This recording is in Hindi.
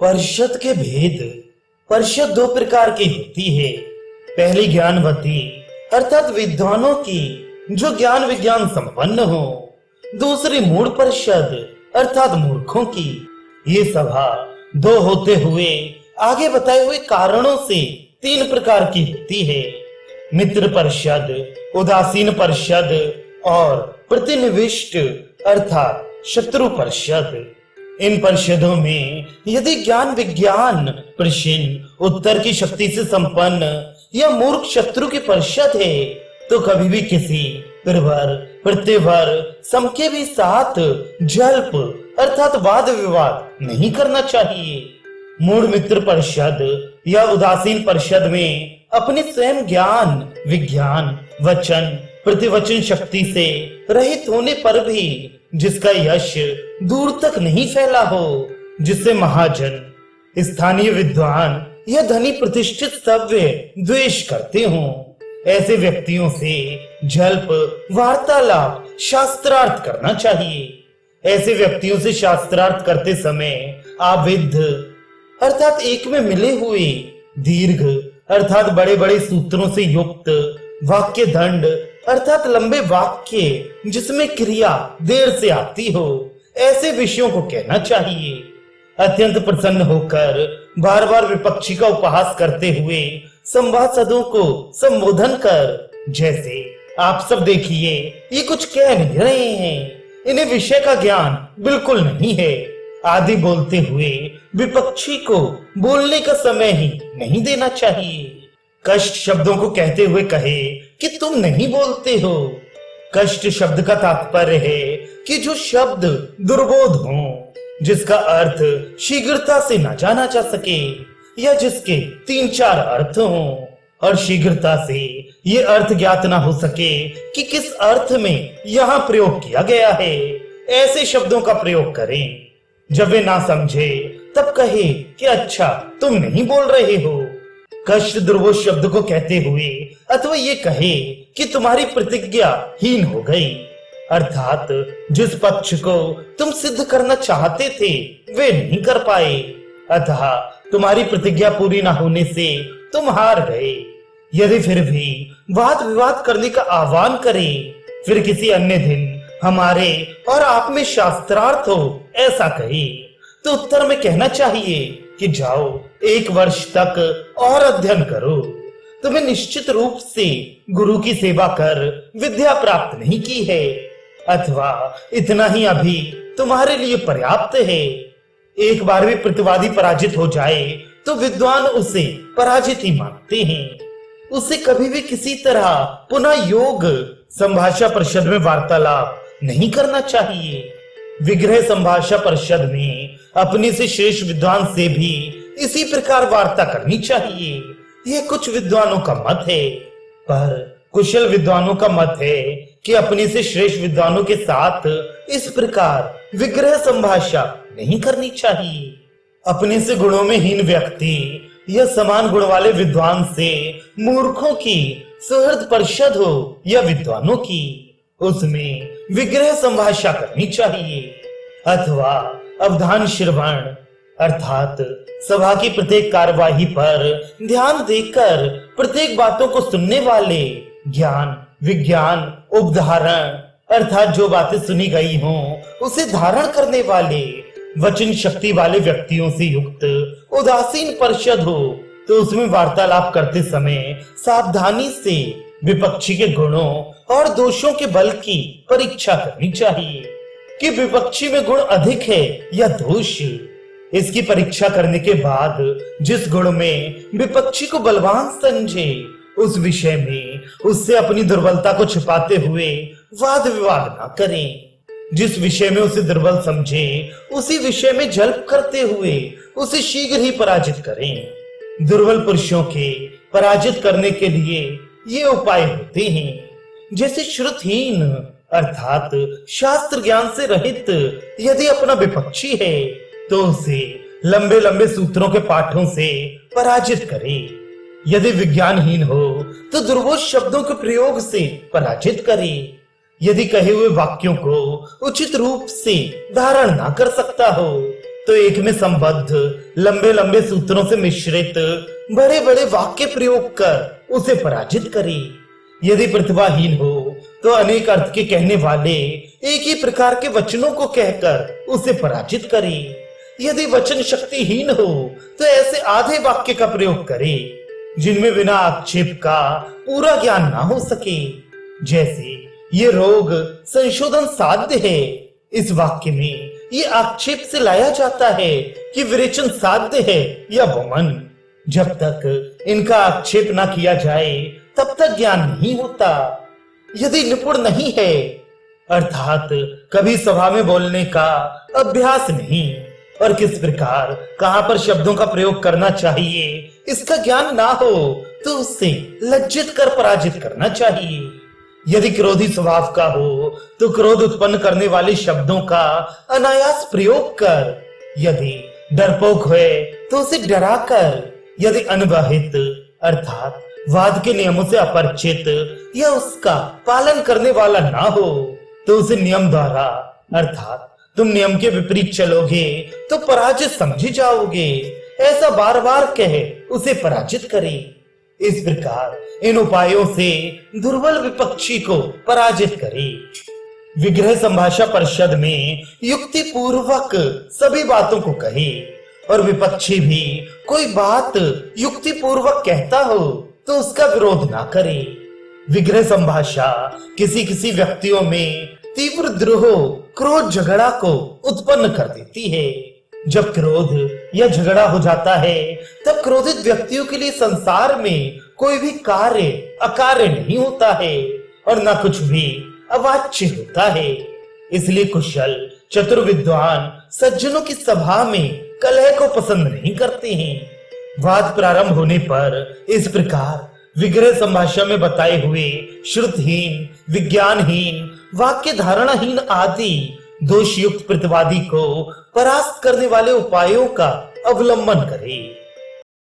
परिषद के भेद। परिषद दो प्रकार की होती है। पहली ज्ञानवती अर्थात विद्वानों की जो ज्ञान विज्ञान संपन्न हो। दूसरी मूढ़ परिषद अर्थात मूर्खों की। ये सभा दो होते हुए आगे बताए हुए कारणों से तीन प्रकार की होती है। मित्र परिषद, उदासीन परिषद और प्रतिनिविष्ट अर्थात शत्रु परिषद। इन परिषदों में यदि ज्ञान विज्ञान प्रश्न उत्तर की शक्ति से संपन्न या मूर्ख शत्रु की परिषद है तो कभी भी किसी प्रवर प्रतिवर सम के भी साथ जल्प अर्थात वाद विवाद नहीं करना चाहिए। मूढ़ मित्र परिषद या उदासीन परिषद में अपने स्वयं ज्ञान विज्ञान वचन प्रतिवचन शक्ति से रहित होने पर भी जिसका यश दूर तक नहीं फैला हो, जिससे महाजन स्थानीय विद्वान या धनी प्रतिष्ठित सभ्य द्वेष करते हों, ऐसे व्यक्तियों से जल्प वार्तालाप शास्त्रार्थ करना चाहिए। ऐसे व्यक्तियों से शास्त्रार्थ करते समय आविद्ध अर्थात एक में मिले हुए, दीर्घ अर्थात बड़े बड़े सूत्रों से युक्त, वाक्य दंड अर्थात लंबे वाक्य जिसमें क्रिया देर से आती हो, ऐसे विषयों को कहना चाहिए। अत्यंत प्रसन्न होकर बार बार विपक्षी का उपहास करते हुए संवादों को संबोधन कर, जैसे आप सब देखिए ये कुछ कह नहीं रहे हैं, इन्हें विषय का ज्ञान बिल्कुल नहीं है आदि बोलते हुए विपक्षी को बोलने का समय ही नहीं देना चाहिए। कष्ट शब्दों को कहते हुए कहे कि तुम नहीं बोलते हो। कष्ट शब्द का तात्पर्य है कि जो शब्द दुर्बोध हो, जिसका अर्थ शीघ्रता से न जाना जा सके या जिसके 3-4 अर्थ हों और शीघ्रता से ये अर्थ ज्ञात ना हो सके कि किस अर्थ में यहाँ प्रयोग किया गया है, ऐसे शब्दों का प्रयोग करें। जब वे ना समझे तब कहे कि अच्छा तुम नहीं बोल रहे हो। कष्ट दुर्बोध शब्द को कहते हुए अथवा ये कहे कि तुम्हारी प्रतिज्ञा हीन हो गई, अर्थात जिस पक्ष को तुम सिद्ध करना चाहते थे वे नहीं कर पाए, अतः तुम्हारी प्रतिज्ञा पूरी ना होने से तुम हार गए। यदि फिर भी वाद विवाद करने का आह्वान करे, फिर किसी अन्य दिन हमारे और आप में शास्त्रार्थ हो ऐसा कहे, तो उत्तर में कहना चाहिए कि जाओ 1 वर्ष तक और अध्ययन करो। तुम्हें निश्चित रूप से गुरु की सेवा कर विद्या प्राप्त नहीं की है, अथवा इतना ही अभी तुम्हारे लिए पर्याप्त है। एक बार भी प्रतिवादी पराजित हो जाए तो विद्वान उसे पराजित ही मानते हैं। उसे कभी भी किसी तरह पुनः योग संभाषा परिषद में वार्तालाप नहीं करना चाहिए। विग्रह संभाषा परिषद में अपने से श्रेष्ठ विद्वान से भी इसी प्रकार वार्ता करनी चाहिए। यह कुछ विद्वानों का मत है, पर कुशल विद्वानों का मत है कि अपने से श्रेष्ठ विद्वानों के साथ इस प्रकार विग्रह संभाषा नहीं करनी चाहिए। अपने से गुणों में हीन व्यक्ति या समान गुण वाले विद्वान से मूर्खों की सुहृद परिषद हो या विद्वानों की, उसमें विग्रह संभाषा करनी चाहिए। अथवा अवधान श्रवण अर्थात सभा की प्रत्येक कार्यवाही पर ध्यान देकर प्रत्येक बातों को सुनने वाले, ज्ञान विज्ञान उपधारण अर्थात जो बातें सुनी गई हों उसे धारण करने वाले, वचन शक्ति वाले व्यक्तियों से युक्त उदासीन परिषद हो, तो उसमें वार्तालाप करते समय सावधानी से विपक्षी के गुणों और दोषों के बल की परीक्षा करनी चाहिए कि विपक्षी में गुण अधिक है या दोष। इसकी परीक्षा करने के बाद जिस गुण में विपक्षी को बलवान समझे उस विषय में उससे अपनी दुर्बलता को छिपाते हुए वाद विवाद न करें। जिस विषय में उसे दुर्बल समझे उसी विषय में जल्प करते हुए उसे शीघ्र ही पराजित करें। दुर्बल पुरुषों के पराजित करने के लिए ये उपाय होते हैं। जैसे श्रुतहीन अर्थात शास्त्र ज्ञान से रहित यदि अपना विपक्षी है तो उसे लंबे लंबे सूत्रों के पाठों से पराजित करे। यदि विज्ञानहीन हो तो दुर्बोध शब्दों के प्रयोग से पराजित करे। यदि कहे हुए वाक्यों को उचित रूप से धारण ना कर सकता हो तो एक में संबद्ध लंबे लंबे सूत्रों से मिश्रित बड़े बड़े वाक्य प्रयोग कर उसे पराजित करे। यदि प्रतिभाहीन हो तो अनेक अर्थ के कहने वाले एक ही प्रकार के वचनों को कहकर उसे पराजित करे। यदि वचन शक्तिहीन हो तो ऐसे आधे वाक्य का प्रयोग करे जिनमें बिना आक्षेप का पूरा ज्ञान ना हो सके। जैसे ये रोग संशोधन साध्य है, इस वाक्य में ये आक्षेप से लाया जाता है कि विरेचन साध्य है या वमन। जब तक इनका आक्षेप ना किया जाए तब तक ज्ञान नहीं होता। यदि निपुण नहीं है अर्थात कभी सभा में बोलने का अभ्यास नहीं और किस प्रकार कहां पर शब्दों का प्रयोग करना चाहिए इसका ज्ञान ना हो तो उससे लज्जित कर पराजित करना चाहिए। यदि क्रोधी स्वभाव का हो तो क्रोध उत्पन्न करने वाले शब्दों का अनायास प्रयोग कर। यदि डरपोक है तो उसे डरा कर। यदि अनवहित अर्थात वाद के नियमों से अपरिचित या उसका पालन करने वाला ना हो तो उसे नियम द्वारा अर्थात तुम नियम के विपरीत चलोगे तो पराजित समझे जाओगे, ऐसा बार बार कहे उसे पराजित करे। इस प्रकार इन उपायों से दुर्बल विपक्षी को पराजित करे। विग्रह संभाषा परिषद में युक्ति पूर्वक सभी बातों को कहे और विपक्षी भी कोई बात युक्ति पूर्वक कहता हो तो उसका विरोध ना करे। विग्रह संभाषा किसी किसी व्यक्तियों में तीव्र द्रोह क्रोध झगड़ा को उत्पन्न कर देती है। जब क्रोध या झगड़ा हो जाता है तब क्रोधित व्यक्तियों के लिए संसार में कोई भी कार्य अकार्य नहीं होता है और न कुछ भी अवाच्य होता है। इसलिए कुशल चतुर विद्वान सज्जनों की सभा में कलह को पसंद नहीं करते हैं। वाद प्रारंभ होने पर इस प्रकार विग्रह संभाषा में बताए हुए श्रुतहीन, विज्ञानहीन, वाक्य धारणाहीन आदि दोषयुक्त प्रतिवादी को परास्त करने वाले उपायों का अवलंबन करे।